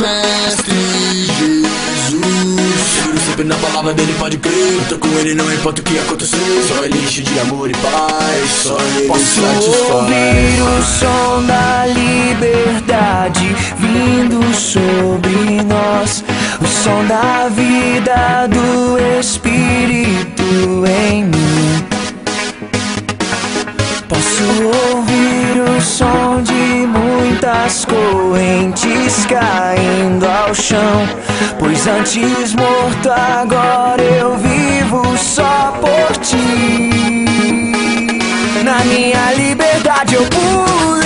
Mestre Jesus. Seguro sempre na palavra dele, pode crer. Tô com ele, não importa o que acontecer. Só ele enche de amor e paz. Só ele posso ouvir o som da liberdade vindo sobre nós, o som da vida do Espírito em mim. Posso ouvir o som de muitas correntes caindo ao chão, pois antes morto agora eu vivo só por ti. Na minha liberdade eu pulo.